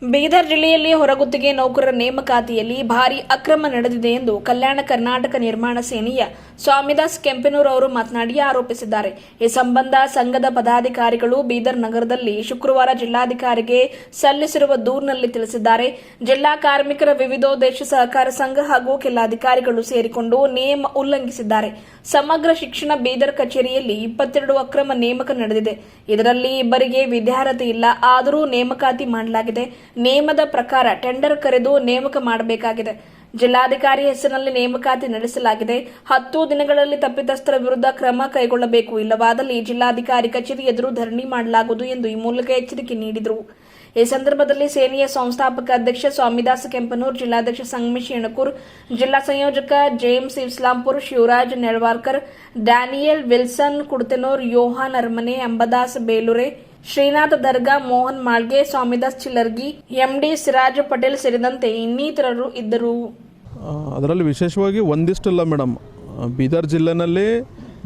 ಬೀದರ್ ಜಿಲ್ಲೆಯಲ್ಲಿ ಹೊರಗುತ್ತಿಗೆ ನೌಕರರ ನೇಮಕಾತಿಯಲ್ಲಿ ಭಾರೀ ಅಕ್ರಮ ನಡೆದಿದೆ ಎಂದು ಕಲ್ಯಾಣ ಕರ್ನಾಟಕ ನಿರ್ಮಾಣ ಸೇನೆಯ ಸ್ವಾಮಿದಾಸ್ ಕೆಂಪನೂರ್ ಅವರು ಮಾತನಾಡಿ ಆರೋಪಿಸಿದ್ದಾರೆ. ಈ ಸಂಬಂಧ ಸಂಘದ ಪದಾಧಿಕಾರಿಗಳು ಬೀದರ್ ನಗರದಲ್ಲಿ ಶುಕ್ರವಾರ ಜಿಲ್ಲಾಧಿಕಾರಿಗೆ ಸಲ್ಲಿಸಿರುವ ದೂರಿನಲ್ಲಿ ತಿಳಿಸಿದ್ದಾರೆ. ಜಿಲ್ಲಾ ಕಾರ್ಮಿಕರ ವಿವಿಧೋದ್ದೇಶ ಸಹಕಾರ ಸಂಘ ಹಾಗೂ ಕೆಲ ಅಧಿಕಾರಿಗಳು ಸೇರಿಕೊಂಡು ನಿಯಮ ಉಲ್ಲಂಘಿಸಿದ್ದಾರೆ. ಸಮಗ್ರ ಶಿಕ್ಷಣ ಬೀದರ್ ಕಚೇರಿಯಲ್ಲಿ 22 ಅಕ್ರಮ ನೇಮಕ ನಡೆದಿದೆ. ಇದರಲ್ಲಿ ಇಬ್ಬರಿಗೆ ವಿದ್ಯಾರ್ಹತೆ ಇಲ್ಲ, ಆದರೂ ನೇಮಕಾತಿ ಮಾಡಲಾಗಿದೆ. ನಿಯಮದ ಪ್ರಕಾರ ಟೆಂಡರ್ ಕರೆದು ನೇಮಕ ಮಾಡಬೇಕಾಗಿದೆ. ಜಿಲ್ಲಾಧಿಕಾರಿ ಹೆಸರಿನಲ್ಲಿ ನೇಮಕಾತಿ ನಡೆಸಲಾಗಿದೆ. 10 ದಿನಗಳಲ್ಲಿ ತಪ್ಪಿತಸ್ಥರ ವಿರುದ್ಧ ಕ್ರಮ ಕೈಗೊಳ್ಳಬೇಕು, ಇಲ್ಲವಾದಲ್ಲಿ ಜಿಲ್ಲಾಧಿಕಾರಿ ಕಚೇರಿ ಎದುರು ಧರಣಿ ಮಾಡಲಾಗುವುದು ಎಂದು ಈ ಮೂಲಕ ಎಚ್ಚರಿಕೆ ನೀಡಿದರು. ಈ ಸಂದರ್ಭದಲ್ಲಿ ಸೇನೆಯ ಸಂಸ್ಥಾಪಕ ಅಧ್ಯಕ್ಷ ಸ್ವಾಮಿದಾಸ್ ಕೆಂಪನೂರ್, ಜಿಲ್ಲಾಧ್ಯಕ್ಷ ಸಂಗಮೇಶ್ ಯಣಕೂರ್, ಜಿಲ್ಲಾ ಸಂಯೋಜಕ James Islampur, Shivraj ನೆಳವಾರ್ಕರ್, Daniel Wilson ಕುಡ್ತೆನೂರ್, ಯೋಹಾನ್ ಅರಮನೆ, ಅಂಬದಾಸ್ ಬೇಲೂರೆ, ಶ್ರೀನಾಥ್ ದರ್ಗಾ, ಮೋಹನ್ ಮಾಳ್ಗೆ, ಸ್ವಾಮಿದಾಸ್ ಚಿಲ್ಲರ್ಗಿ, ಎಂಡಿ ಸಿರಾಜ್ ಪಟೇಲ್ ಸೇರಿದಂತೆ ಇನ್ನಿತರರು ಇದ್ದರು. ಅದರಲ್ಲಿ ವಿಶೇಷವಾಗಿ ಒಂದಿಷ್ಟಲ್ಲ ಮೇಡಮ್, ಬೀದರ್ ಜಿಲ್ಲೆನಲ್ಲಿ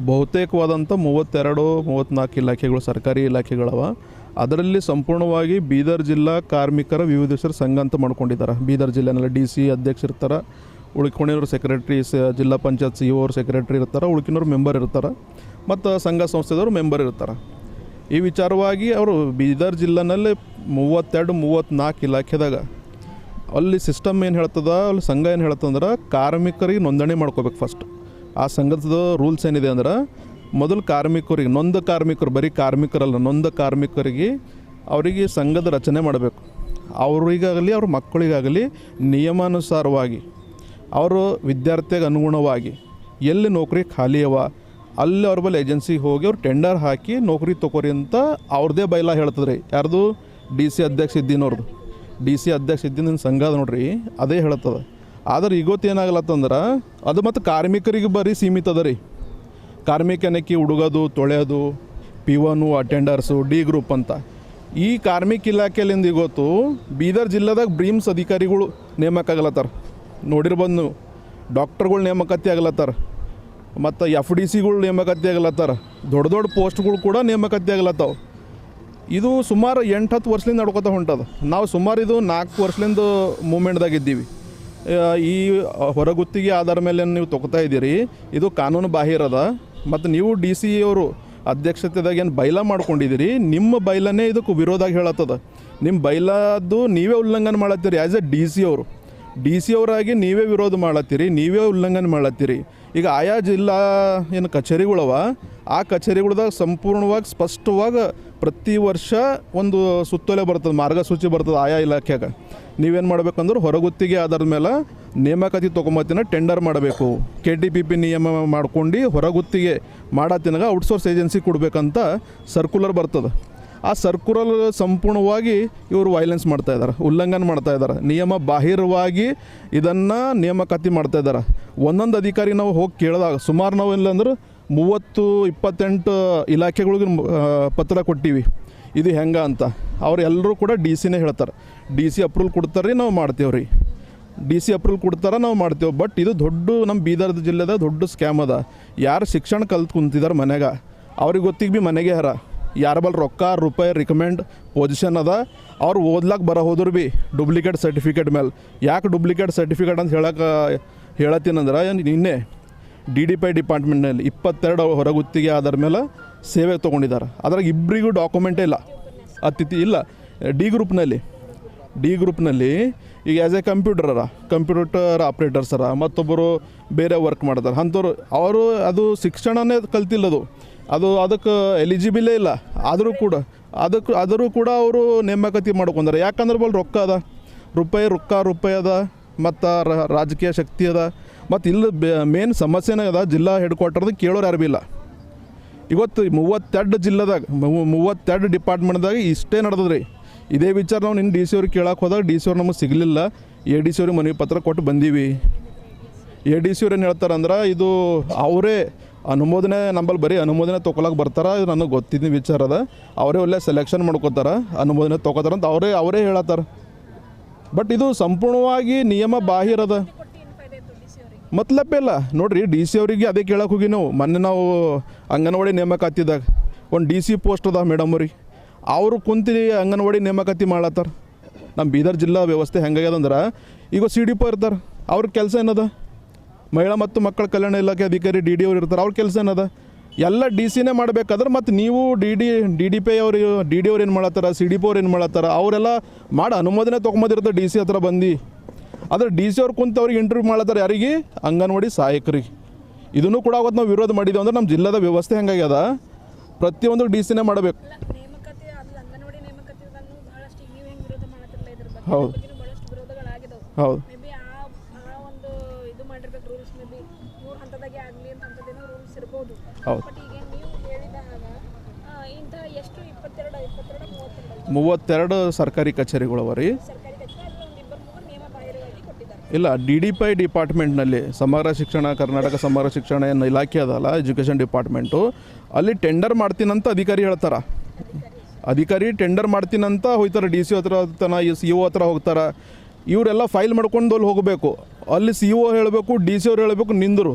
ಬಹುತೇಕವಾದಂಥ 32-34 ಇಲಾಖೆಗಳು ಸರ್ಕಾರಿ ಇಲಾಖೆಗಳವ. ಅದರಲ್ಲಿ ಸಂಪೂರ್ಣವಾಗಿ ಬೀದರ್ ಜಿಲ್ಲಾ ಕಾರ್ಮಿಕರ ವಿವಿಧೇಶರ ಸಂಘ ಅಂತ ಮಾಡ್ಕೊಂಡಿದ್ದಾರೆ. ಬೀದರ್ ಜಿಲ್ಲೆನಲ್ಲಿ DC ಅಧ್ಯಕ್ಷರಿರ್ತಾರೆ, ಉಳ್ಕೊಂಡಿರೋರು ಸೆಕ್ರೆಟ್ರಿ, ಜಿಲ್ಲಾ ಪಂಚಾಯತ್ CO ಅವ್ರು ಸೆಕ್ರೆಟ್ರಿ ಇರ್ತಾರೆ, ಉಳ್ಕಿನವ್ರು ಮೆಂಬರ್ ಇರ್ತಾರೆ, ಮತ್ತು ಸಂಘ ಸಂಸ್ಥೆದವರು ಮೆಂಬರ್ ಇರ್ತಾರೆ. ಈ ವಿಚಾರವಾಗಿ ಅವರು ಬೀದರ್ ಜಿಲ್ಲೆನಲ್ಲಿ 32-34 ಇಲಾಖೆದಾಗ ಅಲ್ಲಿ ಸಿಸ್ಟಮ್ ಏನು ಹೇಳ್ತದ, ಅಲ್ಲಿ ಸಂಘ ಏನು ಹೇಳ್ತಂದ್ರೆ ಕಾರ್ಮಿಕರಿಗೆ ನೋಂದಣಿ ಮಾಡ್ಕೋಬೇಕು. ಫಸ್ಟ್ ಆ ಸಂಘದ ರೂಲ್ಸ್ ಏನಿದೆ ಅಂದ್ರೆ, ಮೊದಲು ಕಾರ್ಮಿಕರಿಗೆ, ನೊಂದ ಕಾರ್ಮಿಕರು, ಬರೀ ಕಾರ್ಮಿಕರಲ್ಲ, ನೊಂದ ಕಾರ್ಮಿಕರಿಗೆ ಅವರಿಗೆ ಸಂಘದ ರಚನೆ ಮಾಡಬೇಕು. ಅವರಿಗಾಗಲಿ ಅವ್ರ ಮಕ್ಕಳಿಗಾಗಲಿ ನಿಯಮಾನುಸಾರವಾಗಿ ಅವರು ವಿದ್ಯಾರ್ಥಿಗೆ ಅನುಗುಣವಾಗಿ ಎಲ್ಲಿ ನೌಕರಿ ಖಾಲಿ ಅವ ಅಲ್ಲಿ ಅವ್ರ ಬಳಿ ಏಜೆನ್ಸಿಗೆ ಹೋಗಿ ಅವ್ರು ಟೆಂಡರ್ ಹಾಕಿ ನೌಕರಿ ತೊಗೋರಿ ಅಂತ ಅವ್ರದ್ದೇ ಬೈಲ ಹೇಳ್ತದ್ರಿ. ಯಾರ್ದು? DC ಅಧ್ಯಕ್ಷ ಇದ್ದೀನವ್ರದ್ದು. DC ಅಧ್ಯಕ್ಷ ಇದ್ದಿನ ಸಂಘ ಅದ ನೋಡ್ರಿ, ಅದೇ ಹೇಳ್ತದೆ. ಆದ್ರೆ ಇವತ್ತು ಏನಾಗಲತ್ತಂದ್ರೆ ಅದು ಮತ್ತು ಕಾರ್ಮಿಕರಿಗೆ ಬರೀ ಸೀಮಿತ ಅದ ರೀ. ಕಾರ್ಮಿಕನಕ್ಕೆ ಹುಡುಗೋದು, ತೊಳೆಯೋದು, P1 ಅಟೆಂಡರ್ಸು, D ಗ್ರೂಪ್ ಅಂತ. ಈ ಕಾರ್ಮಿಕ ಇಲಾಖೆಯಲ್ಲಿಂದ ಇವತ್ತು ಬೀದರ್ ಜಿಲ್ಲೆದಾಗ ಬ್ರೀಮ್ಸ್ ಅಧಿಕಾರಿಗಳು ನೇಮಕ ಆಗಲತ್ತಾರ. ನೋಡಿರ್ಬೋದು ನೀವು, ಡಾಕ್ಟರ್ಗಳು ನೇಮಕಾತಿ ಆಗಲತ್ತಾರ, ಮತ್ತು FDCಗಳು ನೇಮಕಾತಿ ಆಗಲತ್ತಾರ, ದೊಡ್ಡ ದೊಡ್ಡ ಪೋಸ್ಟ್ಗಳು ಕೂಡ ನೇಮಕಾತಿ ಆಗಲತ್ತಾವ. ಇದು ಸುಮಾರು 8-10 ವರ್ಷದಿಂದ ನಡ್ಕೊತ ಹೊಂಟದ. ನಾವು ಸುಮಾರು ಇದು 4 ವರ್ಷದಿಂದ ಮೂಮೆಂಟ್ದಾಗ ಇದ್ದೀವಿ. ಈ ಹೊರಗುತ್ತಿಗೆ ಆಧಾರ ಮೇಲೆ ನೀವು ತೊಗೋತಾ ಇದ್ದೀರಿ, ಇದು ಕಾನೂನು ಬಾಹಿರದ. ಮತ್ತು ನೀವು DC ಅವರು ಅಧ್ಯಕ್ಷತೆದಾಗ ಏನು ಬೈಲ ಮಾಡ್ಕೊಂಡಿದ್ದೀರಿ, ನಿಮ್ಮ ಬೈಲನೇ ಇದಕ್ಕೆ ವಿರೋಧಾಗಿ ಹೇಳತ್ತದ. ನಿಮ್ಮ ಬೈಲದ್ದು ನೀವೇ ಉಲ್ಲಂಘನೆ ಮಾಡತ್ತೀರಿ. ಆ್ಯಸ್ ಎ DC ಅವರಾಗಿ ನೀವೇ ವಿರೋಧ ಮಾಡತ್ತೀರಿ, ನೀವೇ ಉಲ್ಲಂಘನೆ ಮಾಡತ್ತೀರಿ. ಈಗ ಆಯಾ ಜಿಲ್ಲಾ ಏನು ಕಚೇರಿಗಳವ, ಆ ಕಚೇರಿಗಳ್ದಾಗ ಸಂಪೂರ್ಣವಾಗಿ ಸ್ಪಷ್ಟವಾಗಿ ಪ್ರತಿ ವರ್ಷ ಒಂದು ಸುತ್ತೋಲೆ ಬರ್ತದೆ, ಮಾರ್ಗಸೂಚಿ ಬರ್ತದೆ ಆಯಾ ಇಲಾಖೆಗೆ. ನೀವೇನು ಮಾಡ್ಬೇಕಂದ್ರೆ ಹೊರಗುತ್ತಿಗೆ ಆಧಾರದ ಮೇಲೆ ನೇಮಕಾತಿ ತೊಗೊಂಬತ್ತಿನ ಟೆಂಡರ್ ಮಾಡಬೇಕು. KTPP ನಿಯಮ ಮಾಡ್ಕೊಂಡು ಹೊರಗುತ್ತಿಗೆ ಮಾಡತ್ತಿನಾಗ ಔಟ್ಸೋರ್ಸ್ ಏಜೆನ್ಸಿ ಕೊಡಬೇಕಂತ ಸರ್ಕ್ಯುಲರ್ ಬರ್ತದೆ. ಆ ಸರ್ಕ್ಯುಲರ್ ಸಂಪೂರ್ಣವಾಗಿ ಇವರು ವೈಲೆನ್ಸ್ ಮಾಡ್ತಾಯಿದ್ದಾರೆ, ಉಲ್ಲಂಘನೆ ಮಾಡ್ತಾಯಿದ್ದಾರೆ. ನಿಯಮ ಬಾಹಿರವಾಗಿ ಇದನ್ನು ನೇಮಕಾತಿ ಮಾಡ್ತಾಯಿದ್ದಾರೆ. ಒಂದೊಂದು ಅಧಿಕಾರಿ ನಾವು ಹೋಗಿ ಕೇಳಿದಾಗ ಸುಮಾರು ನಾವು ಇಲ್ಲಾಂದ್ರೆ 30-28 ಇಲಾಖೆಗಳಿಗೆ ಪತ್ರ ಕೊಟ್ಟಿವಿ, ಇದು ಹೆಂಗೆ ಅಂತ. ಅವ್ರು ಎಲ್ಲರೂ ಕೂಡ DCನೇ ಹೇಳ್ತಾರೆ. DC ಅಪ್ರೂವಲ್ ಕೊಡ್ತಾರೆ ರೀ, ನಾವು ಮಾಡ್ತೇವೆ ರೀ. DC ಅಪ್ರೂವಲ್ ಕೊಡ್ತಾರೆ, ನಾವು ಮಾಡ್ತೇವೆ. ಬಟ್ ಇದು ದೊಡ್ಡ ನಮ್ಮ ಬೀದರ್ ಜಿಲ್ಲೆದಾಗ ದೊಡ್ಡ ಸ್ಕ್ಯಾಮ್ ಅದ. ಯಾರು ಶಿಕ್ಷಣ ಕಲ್ತು ಕುಂತಿದ್ದಾರೆ ಮನೆಗೆ, ಅವ್ರಿಗೆ ಗೊತ್ತಿಗೆ ಭೀ ಮನೆಗೆ ಯಾರ ಬಲ್ಲಿ ರೊಕ್ಕ ರೂಪಾಯಿ ರಿಕಮೆಂಡ್ ಪೊಸಿಷನ್ ಅದ, ಅವ್ರು ಓದ್ಲಾಕ್ಕೆ ಬರೋ ಹೋದ್ರು ಭೀ ಡೂಪ್ಲಿಕೇಟ್ ಸರ್ಟಿಫಿಕೇಟ್ ಮೇಲೆ. ಯಾಕೆ ಡೂಪ್ಲಿಕೇಟ್ ಸರ್ಟಿಫಿಕೇಟ್ ಅಂತ ಹೇಳತ್ತೀನಂದ್ರೆ, ನಿನ್ನೆ DDPI ಡಿಪಾರ್ಟ್ಮೆಂಟ್ನಲ್ಲಿ 22 ಹೊರಗುತ್ತಿಗೆ ಆಧಾರ ಮೇಲೆ ಸೇವೆ ತೊಗೊಂಡಿದ್ದಾರೆ. ಅದ್ರಾಗ ಇಬ್ಬರಿಗೂ ಡಾಕ್ಯುಮೆಂಟೇ ಇಲ್ಲ, ಅತಿಥಿ ಇಲ್ಲ. D ಗ್ರೂಪ್ನಲ್ಲಿ ಈಗ ಆ್ಯಸ್ ಎ ಕಂಪ್ಯೂಟರ್ ಆಪ್ರೇಟರ್ಸರ, ಮತ್ತೊಬ್ಬರು ಬೇರೆ ವರ್ಕ್ ಮಾಡ್ತಾರೆ. ಅಂಥವ್ರು ಅವರು ಅದು ಶಿಕ್ಷಣನೇ ಕಲ್ತಿಲ್ಲದು, ಅದಕ್ಕೆ ಎಲಿಜಿಬಲೇ ಇಲ್ಲ. ಆದರೂ ಕೂಡ ಅವರು ನೇಮಕಾತಿ ಮಾಡ್ಕೊಂಡಾರೆ. ಯಾಕಂದ್ರೆ ಬಲ್ಲಿ ರೊಕ್ಕ ಅದ, ರೂಪಾಯಿ ಅದ, ಮತ್ತು ರಾಜಕೀಯ ಶಕ್ತಿ ಅದ. ಮತ್ತು ಇಲ್ಲಿ ಮೇನ್ ಸಮಸ್ಯೆನೇ ಅದ, ಜಿಲ್ಲಾ ಹೆಡ್ ಕ್ವಾರ್ಟರ್ದಾಗ ಕೇಳೋರು ಯಾರು ಭೀ ಇಲ್ಲ. ಇವತ್ತು 32 ಜಿಲ್ಲೆದಾಗ 32 ಡಿಪಾರ್ಟ್ಮೆಂಟ್ದಾಗ ಇಷ್ಟೇ ನಡೆದದ್ರಿ. ಇದೇ ವಿಚಾರ ನಾವು ನಿನ್ನ DC ಅವ್ರಿಗೆ ಕೇಳಕ್ಕೆ ಹೋದಾಗ DC ಅವ್ರು ನಮಗೆ ಸಿಗಲಿಲ್ಲ. ADC ಅವ್ರಿಗೆ ಮನವಿ ಪತ್ರ ಕೊಟ್ಟು ಬಂದೀವಿ. ADC ಅವ್ರು ಏನು ಹೇಳ್ತಾರಂದ್ರೆ, ಇದು ಅವರೇ ಅನುಮೋದನೆ, ನಂಬಲ್ಲಿ ಬರೀ ಅನುಮೋದನೆ ತೊಗೊಳಕ್ಕೆ ಬರ್ತಾರೆ. ಇದು ನನಗೆ ಗೊತ್ತಿದ್ದ ವಿಚಾರ ಅದ. ಅವರೇ ಒಳ್ಳೆ ಸೆಲೆಕ್ಷನ್ ಮಾಡ್ಕೋತಾರೆ, ಅನುಮೋದನೆ ತೊಗೋತಾರೆ ಅಂತ ಅವರೇ ಹೇಳತ್ತಾರೆ. ಬಟ್ ಇದು ಸಂಪೂರ್ಣವಾಗಿ ನಿಯಮ ಬಾಹಿರದ. ಮತ್ಲಪ್ಪೇ ಇಲ್ಲ ನೋಡಿರಿ. DC ಅವರಿಗೆ ಅದೇ ಕೇಳಕ್ಕೆ ಹೋಗಿ ಮೊನ್ನೆ ನಾವು ಅಂಗನವಾಡಿ ನೇಮಕಾತಿದಾಗ ಒಂದು DC ಪೋಸ್ಟ್ ಅದ ಮೇಡಮ್ ಅವ್ರಿಗೆ, ಅವರು ಕುಂತು ಅಂಗನವಾಡಿ ನೇಮಕಾತಿ ಮಾಡ್ಲತ್ತಾರ. ನಮ್ಮ ಬೀದರ್ ಜಿಲ್ಲಾ ವ್ಯವಸ್ಥೆ ಹೆಂಗಾಗ್ಯದಂದ್ರೆ ಈಗ CDPO ಇರ್ತಾರೆ, ಅವ್ರ ಕೆಲಸ ಏನದ? ಮಹಿಳಾ ಮತ್ತು ಮಕ್ಕಳ ಕಲ್ಯಾಣ ಇಲಾಖೆ ಅಧಿಕಾರಿ DD ಅವ್ರು ಇರ್ತಾರೆ, ಅವ್ರ ಕೆಲಸ ಏನದ? ಎಲ್ಲ DC ಮಾಡಬೇಕಾದ್ರೆ ಮತ್ತು ನೀವು DDP ಅವ್ರು DD ಅವ್ರು ಏನು ಮಾಡತ್ತಾರ, CDPO ಅವ್ರು ಏನು ಮಾಡತ್ತಾರ, ಅವರೆಲ್ಲ ಮಾಡಿ ಅನುಮೋದನೆ ತೊಗೊಂಬಂದಿರ್ತಾರೆ DC ಹತ್ರ ಬಂದು. ಆದರೆ DC ಅವ್ರು ಕುಂತು ಅವ್ರಿಗೆ ಇಂಟರ್ವ್ಯೂ ಮಾಡತ್ತಾರೆ, ಯಾರಿಗೆ? ಅಂಗನವಾಡಿ ಸಹಾಯಕರಿಗೆ. ಇದನ್ನು ಕೂಡ ಅವತ್ತು ನಾವು ವಿರೋಧ ಮಾಡಿದ್ದೇವೆ. ಅಂದ್ರೆ ನಮ್ಮ ಜಿಲ್ಲಾದ ವ್ಯವಸ್ಥೆ ಹೆಂಗಾಗ್ಯದ, ಪ್ರತಿಯೊಂದು DC ಮಾಡಬೇಕು. ಹೌದು ಹೌದು ಹೌದು 32 ಸರ್ಕಾರಿ ಕಚೇರಿಗಳು ಅವ ರೀ. ಇಲ್ಲ, DDPI ಡಿಪಾರ್ಟ್ಮೆಂಟ್ನಲ್ಲಿ ಸಮಗ್ರ ಶಿಕ್ಷಣ, ಕರ್ನಾಟಕ ಸಮಗ್ರ ಶಿಕ್ಷಣ ಏನು ಇಲಾಖೆ ಅದಲ್ಲ, ಎಜುಕೇಷನ್ ಡಿಪಾರ್ಟ್ಮೆಂಟು, ಅಲ್ಲಿ ಟೆಂಡರ್ ಮಾಡ್ತೀನಂತ ಅಧಿಕಾರಿ ಹೇಳ್ತಾರೆ. ಅಧಿಕಾರಿ ಟೆಂಡರ್ ಮಾಡ್ತೀನಂತ ಹೋಗ್ತಾರೆ, DC ಹತ್ರ CO ಹತ್ರ ಹೋಗ್ತಾರೆ. ಇವರೆಲ್ಲ ಫೈಲ್ ಮಾಡ್ಕೊಂಡು ಅಲ್ಲಿ ಹೋಗಬೇಕು. ಅಲ್ಲಿ CO ಹೇಳಬೇಕು, DC ಅವ್ರು ಹೇಳಬೇಕು, ನಿಂದರು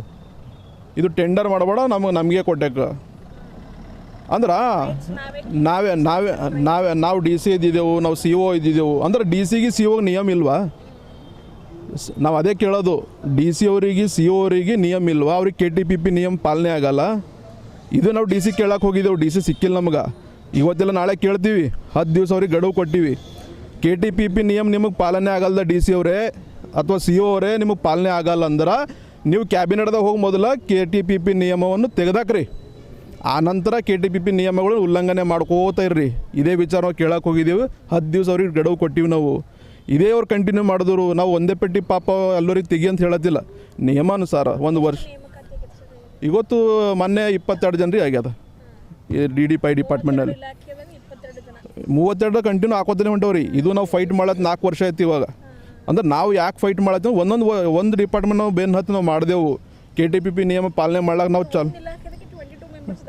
ಇದು ಟೆಂಡರ್ ಮಾಡಬೇಡ, ನಮಗೆ ಕೊಟ್ಟಾಕ ಅಂದ್ರೆ ನಾವು DC ಇದ್ದಿದ್ದೆವು, ನಾವು CO ಇದ್ದಿದ್ದೆವು ಅಂದ್ರೆ DCಗೆ CO ನಿಯಮ ಇಲ್ವಾ? ನಾವು ಅದೇ ಕೇಳೋದು, DC ಅವರಿಗೆ CO ಅವರಿಗೆ ನಿಯಮ ಇಲ್ವಾ? ಅವ್ರಿಗೆ KTPP ನಿಯಮ ಪಾಲನೆ ಆಗಲ್ಲ. ಇದು ನಾವು DC ಕೇಳಕ್ಕೆ ಹೋಗಿದ್ದೆವು, DC ಸಿಕ್ಕಿಲ್ಲ ನಮ್ಗೆ. ಇವತ್ತೆಲ್ಲ ನಾಳೆ ಕೇಳ್ತೀವಿ, 10 ದಿವಸ ಅವ್ರಿಗೆ ಗಡುವು ಕೊಟ್ಟಿವಿ. KTPP ನಿಯಮ ನಿಮಗೆ ಪಾಲನೆ ಆಗಲ್ದ DC ಅವರೇ ಅಥವಾ CO ಅವರೇ ನಿಮಗೆ ಪಾಲನೆ ಆಗಲ್ಲ ಅಂದ್ರೆ ನೀವು ಕ್ಯಾಬಿನೆಟ್ದಾಗ ಹೋಗಿ ಮೊದಲ KTPP ನಿಯಮವನ್ನು ತೆಗೆದಾಕ್ರಿ. ಆ ನಂತರ KTPP ನಿಯಮಗಳು ಉಲ್ಲಂಘನೆ ಮಾಡ್ಕೋತಾ ಇರ್ರಿ. ಇದೇ ವಿಚಾರ ಕೇಳಕ್ಕೆ ಹೋಗಿದ್ದೀವಿ, 10 ದಿವಸ ಅವ್ರಿಗೆ ಗಡುವು ಕೊಟ್ಟಿವಿ ನಾವು. ಇದೇ ಅವ್ರು ಕಂಟಿನ್ಯೂ ಮಾಡಿದ್ರು. ನಾವು ಒಂದೇ ಪೆಟ್ಟಿ ಪಾಪ ಎಲ್ಲರಿಗೆ ತೆಗಿ ಅಂತ ಹೇಳತ್ತಿಲ್ಲ, ನಿಯಮಾನುಸಾರ 1 ವರ್ಷ. ಇವತ್ತು ಮೊನ್ನೆ 22 ಜನರಿಗೆ ಆಗ್ಯದ DDPI ಡಿಪಾರ್ಟ್ಮೆಂಟ್ನಲ್ಲಿ. 32 ಕಂಟಿನ್ಯೂ ಹಾಕೋತಾನೆ ಹೊಂಟವ್ರಿ. ಇದು ನಾವು ಫೈಟ್ ಮಾಡೋದು 4 ವರ್ಷ ಆಯ್ತು ಇವಾಗ. ಅಂದ್ರೆ ನಾವು ಯಾಕೆ ಫೈಟ್ ಮಾಡತ್ತೀವಿ, ಒಂದು ಡಿಪಾರ್ಟ್ಮೆಂಟ್ ನಾವು ಬೆನ್ನು ಹತ್ತು ನಾವು ಮಾಡಿದೆವು. KTPP ನಿಯಮ ಪಾಲನೆ ಮಾಡ್ಲಾಕ ನಾವು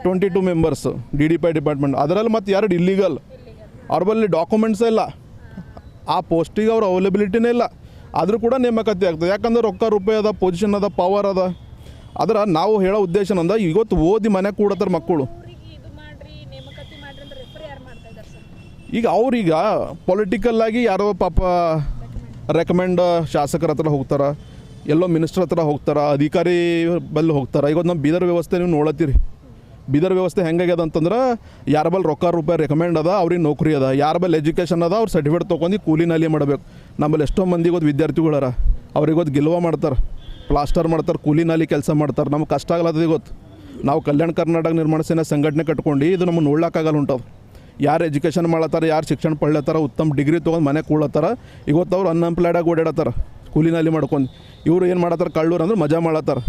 22 ಮೆಂಬರ್ಸ್ DDPI ಡಿಪಾರ್ಟ್ಮೆಂಟ್. ಅದರಲ್ಲಿ ಮತ್ತು 2 ಇಲ್ಲಿಗಲ್, ಅವ್ರ ಬಳಿ ಡಾಕ್ಯುಮೆಂಟ್ಸೇ ಇಲ್ಲ, ಆ ಪೋಸ್ಟಿಗೆ ಅವ್ರ ಅವೈಲಬಿಲಿಟಿನೇ ಇಲ್ಲ. ಆದರೂ ಕೂಡ ನೇಮಕಾತಿ ಆಗ್ತದೆ. ಯಾಕಂದ್ರೆ ರೊಕ್ಕ ರೂಪಾಯಿ ಅದ, ಪೊಸಿಷನ್ ಅದ, ಪವರ್ ಅದ. ಆದ್ರೆ ನಾವು ಹೇಳೋ ಉದ್ದೇಶ ಏನಂದ, ಇವತ್ತು ಓದಿ ಮನೆ ಕೂಡತ್ತಾರ ಮಕ್ಕಳು. ಈಗ ಅವ್ರೀಗ ಪೊಲಿಟಿಕಲ್ಲಾಗಿ ಯಾರೋ ಪಾಪ ರೆಕಮೆಂಡ್ ಶಾಸಕರ ಹತ್ರ ಹೋಗ್ತಾರೆ, ಎಲ್ಲೋ ಮಿನಿಸ್ಟರ್ ಹತ್ರ ಹೋಗ್ತಾರೆ, ಅಧಿಕಾರಿ ಬಲ್ಲಿ ಹೋಗ್ತಾರೆ. ಈಗ ನಮ್ಮ ಬೀದರ್ ವ್ಯವಸ್ಥೆ ನೀವು ನೋಡತ್ತೀರಿ. ಬೀದರ್ ವ್ಯವಸ್ಥೆ ಹೆಂಗಾಗ್ಯದ ಅಂತಂದ್ರೆ, ಯಾರ ಬಲ್ಲಿ ರೊಕ್ಕ ರೂಪಾಯಿ ರೆಕಮೆಂಡ್ ಅದ ಅವ್ರಿಗೆ ನೌಕರಿ ಅದ, ಯಾರ ಬಲ್ಲಿ ಎಜುಕೇಷನ್ ಅದ ಅವ್ರು ಸರ್ಟಿಫಿಕೇಟ್ ತೊಗೊಂಡು ಕೂಲಿನಲ್ಲಿ ಮಾಡಬೇಕು. ನಮ್ಮಲ್ಲಿ ಎಷ್ಟೋ ಮಂದಿ ಗೊತ್ತು ವಿದ್ಯಾರ್ಥಿಗಳರ, ಅವ್ರಿಗೆ ಗೊತ್ತು ಗಿಲ್ವ ಮಾಡ್ತಾರೆ, ಪ್ಲಾಸ್ಟರ್ ಮಾಡ್ತಾರೆ, ಕೂಲಿನಲ್ಲಿ ಕೆಲಸ ಮಾಡ್ತಾರೆ. ನಮ್ಗೆ ಕಷ್ಟ ಆಗಲ್ಲದ ಗೊತ್ತು. ನಾವು ಕಲ್ಯಾಣ ಕರ್ನಾಟಕ ನಿರ್ಮಾಣ ಸೇನೆ ಸಂಘಟನೆ ಕಟ್ಕೊಂಡು ಇದು ನಮಗೆ ನೋಡ್ಲಿಕ್ಕಾಗಲ್ಲ ಉಂಟದು. ಯಾರು ಎಜುಕೇಷನ್ ಮಾಡತ್ತಾರ, ಯಾರು ಶಿಕ್ಷಣ ಪಡ್ಲತ್ತಾರ, ಉತ್ತಮ ಡಿಗ್ರಿ ತೊಗೊಂಡು ಮನೆ ಕೂಡತ್ತಾರ, ಇವತ್ತು ಅವ್ರು ಅನ್ಎಂಪ್ಲಾಯ್ಡಾಗಿ ಓಡಾಡತ್ತಾರ ಕೂಲಿನಲ್ಲಿ ಮಾಡ್ಕೊಂಡು. ಇವರು ಏನು ಮಾಡತ್ತಾರ, ಕಳ್ಳೂರು ಅಂದ್ರೆ ಮಜಾ ಮಾಡತ್ತಾರ.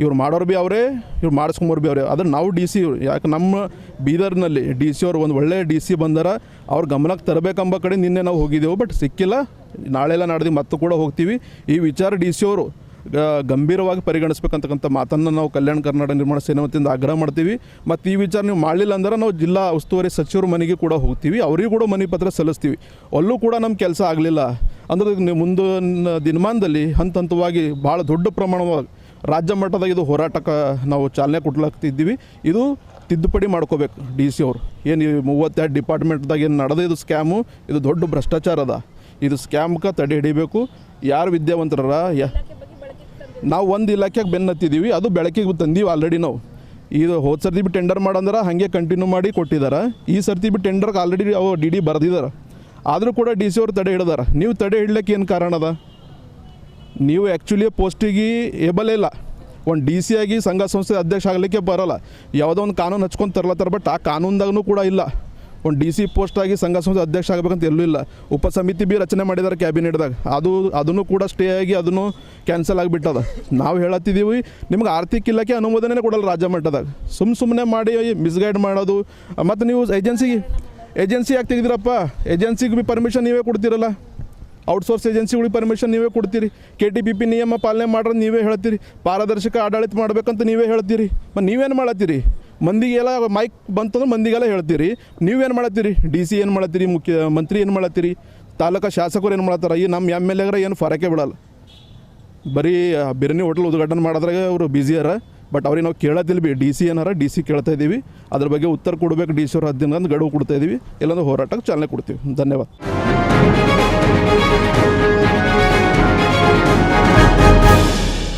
ಇವ್ರು ಮಾಡೋರು ಭೀ ಅವರೇ, ಇವ್ರು ಮಾಡಿಸ್ಕೊಂಬರು ಭೀ ಅವರೇ. ಅದ್ರ ನಾವು DC ಇವ್ರು, ಯಾಕೆ ನಮ್ಮ ಬೀದರ್ನಲ್ಲಿ DC ಅವ್ರು ಒಂದು ಒಳ್ಳೆಯ DC ಬಂದಾರ, ಅವ್ರ ಗಮನಕ್ಕೆ ತರಬೇಕೆಂಬ ಕಡೆ ನಿನ್ನೆ ನಾವು ಹೋಗಿದ್ದೆವು, ಬಟ್ ಸಿಕ್ಕಿಲ್ಲ. ನಾಳೆಲ್ಲ ನಾಡ್ದು ಮತ್ತೆ ಕೂಡ ಹೋಗ್ತೀವಿ. ಈ ವಿಚಾರ DC ಅವರು ಗಂಭೀರವಾಗಿ ಪರಿಗಣಿಸ್ಬೇಕಂತಕ್ಕಂಥ ಮಾತನ್ನು ನಾವು ಕಲ್ಯಾಣ ಕರ್ನಾಟಕ ನಿರ್ಮಾಣ ಸೇನೆ ವತಿಯಿಂದ ಆಗ್ರಹ ಮಾಡ್ತೀವಿ. ಮತ್ತು ಈ ವಿಚಾರ ನೀವು ಮಾಡಲಿಲ್ಲ ಅಂದ್ರೆ ನಾವು ಜಿಲ್ಲಾ ಉಸ್ತುವಾರಿ ಸಚಿವರ ಮನೆಗೆ ಕೂಡ ಹೋಗ್ತೀವಿ, ಅವರಿಗೂ ಕೂಡ ಮನವಿ ಪತ್ರ ಸಲ್ಲಿಸ್ತೀವಿ. ಅಲ್ಲೂ ಕೂಡ ನಮ್ಮ ಕೆಲಸ ಆಗಲಿಲ್ಲ ಅಂದ್ರೆ ನೀವು ಮುಂದಿನ ದಿನಮಾನದಲ್ಲಿ ಹಂತವಾಗಿ ಭಾಳ ದೊಡ್ಡ ಪ್ರಮಾಣವಾಗಿ ರಾಜ್ಯ ಮಟ್ಟದಾಗ ಇದು ಹೋರಾಟಕ್ಕೆ ನಾವು ಚಾಲನೆ ಕೊಡ್ಲಾಗ್ತಿದ್ದೀವಿ. ಇದು ತಿದ್ದುಪಡಿ ಮಾಡ್ಕೋಬೇಕು DC ಅವರು. ಏನು 32 ಡಿಪಾರ್ಟ್ಮೆಂಟ್ದಾಗ ಏನು ನಡೆದ ಇದು ಸ್ಕ್ಯಾಮು, ಇದು ದೊಡ್ಡ ಭ್ರಷ್ಟಾಚಾರ ಅದ. ಇದು ಸ್ಕ್ಯಾಮ್ಗೆ ತಡೆ ಹಿಡಿಬೇಕು. ಯಾರು ವಿದ್ಯಾವಂತರ, ನಾವು ಒಂದು ಇಲಾಖೆಗೆ ಬೆನ್ನು ಹತ್ತಿದ್ದೀವಿ, ಅದು ಬೆಳಕಿಗೆ ತಂದೀವಿ ಆಲ್ರೆಡಿ ನಾವು. ಇದು ಹೋದ ಸರ್ತಿ ಬಿ ಟೆಂಡರ್ ಮಾಡಂದ್ರೆ ಹಾಗೆ ಕಂಟಿನ್ಯೂ ಮಾಡಿ ಕೊಟ್ಟಿದ್ದಾರೆ. ಈ ಸರ್ತಿ ಬಿ ಟೆಂಡರ್ಗೆ ಆಲ್ರೆಡಿ ಅವು DD ಬರೆದಿದ್ದಾರೆ. ಆದರೂ ಕೂಡ DC ಅವರು ತಡೆ ಹಿಡಿದಾರೆ. ನೀವು ತಡೆ ಹಿಡ್ಲಿಕ್ಕೆ ಏನು ಕಾರಣ ಅದ? ನೀವು ಆ್ಯಕ್ಚುಲಿ ಪೋಸ್ಟಿಗೆ ಏಬಲ್ ಇಲ್ಲ. ಒಂದು DC ಆಗಿ ಸಂಘ ಸಂಸ್ಥೆ ಅಧ್ಯಕ್ಷ ಆಗಲಿಕ್ಕೆ ಬರೋಲ್ಲ. ಯಾವುದೋ ಒಂದು ಕಾನೂನು ಹಚ್ಕೊಂಡು ತರ್ಲತ್ತಾರೆ, ಬಟ್ ಆ ಕಾನೂನ್ದಾಗೂ ಕೂಡ ಇಲ್ಲ. ಒಂದು DC ಪೋಸ್ಟಾಗಿ ಸಂಘ ಸಂಸ್ಥೆ ಅಧ್ಯಕ್ಷ ಆಗಬೇಕಂತ ಎಲ್ಲೂ ಇಲ್ಲ. ಉಪಸಮಿತಿ ಬಿ ರಚನೆ ಮಾಡಿದ್ದಾರೆ ಕ್ಯಾಬಿನೆಟ್ದಾಗ, ಅದನ್ನು ಕೂಡ ಸ್ಟೇ ಆಗಿ ಅದನ್ನು ಕ್ಯಾನ್ಸಲ್ ಆಗಿಬಿಟ್ಟದ. ನಾವು ಹೇಳತ್ತಿದ್ದೀವಿ, ನಿಮ್ಗೆ ಆರ್ಥಿಕ ಇಲಾಖೆ ಅನುಮೋದನೆ ಕೊಡಲ್ಲ ರಾಜ್ಯ ಮಟ್ಟದಾಗ. ಸುಮ್ಮನೆ ಮಾಡಿ ಮಿಸ್ಗೈಡ್ ಮಾಡೋದು. ಮತ್ತು ನೀವು ಏಜೆನ್ಸಿ ಯಾಕೆ ತೆಗೆದಿರಪ್ಪ? ಏಜೆನ್ಸಿಗೆ ಬಿ ಪರ್ಮಿಷನ್ ನೀವೇ ಕೊಡ್ತೀರಲ್ಲ, ಔಟ್ಸೋರ್ಸ್ ಏಜೆನ್ಸಿಗಳಿಗೆ ಪರ್ಮಿಷನ್ ನೀವೇ ಕೊಡ್ತೀರಿ. KTPP ನಿಯಮ ಪಾಲನೆ ಮಾಡೋದು ನೀವೇ ಹೇಳ್ತೀರಿ. ಪಾರದರ್ಶಕ ಆಡಳಿತ ಮಾಡಬೇಕಂತ ನೀವೇ ಹೇಳ್ತೀರಿ. ಮತ್ತು ನೀವೇನು ಮಾಡತ್ತೀರಿ? ಮಂದಿಗೆಲ್ಲ ಮೈಕ್ ಬಂತಂದ್ರೆ ಮಂದಿಗೆಲ್ಲ ಹೇಳ್ತೀರಿ. ನೀವೇನು ಮಾಡತ್ತೀರಿ? DC ಏನು ಮಾಡತ್ತೀರಿ? ಮುಖ್ಯಮಂತ್ರಿ ಏನು ಮಾಡತ್ತೀರಿ? ತಾಲೂಕು ಶಾಸಕರು ಏನು ಮಾಡ್ತಾರೆ? ಈ ನಮ್ಮ MLA ಏನು ಫರಕೆ ಬಿಡಲ್ಲ. ಬರೀ ಬಿರಿಯಾನಿ ಹೋಟೆಲ್ ಉದ್ಘಾಟನೆ ಮಾಡೋದ್ರಾಗ ಅವರು ಬ್ಯುಸಿಯಾರ. ಬಟ್ ಅವ್ರಿಗೆ ನಾವು ಕೇಳತ್ತಿಲ್ಲ ಬಿ. DC ಏನಾರ DC ಕೇಳ್ತಾ ಇದ್ದೀವಿ. ಅದ್ರ ಬಗ್ಗೆ ಉತ್ತರ ಕೊಡಬೇಕು. DC ಅವ್ರ 10 ದಿನ ಗಡುವು ಕೊಡ್ತಾ ಇದ್ದೀವಿ. ಇಲ್ಲಾಂದ್ರೆ ಹೋರಾಟಕ್ಕೆ ಚಾಲನೆ ಕೊಡ್ತೀವಿ. ಧನ್ಯವಾದ.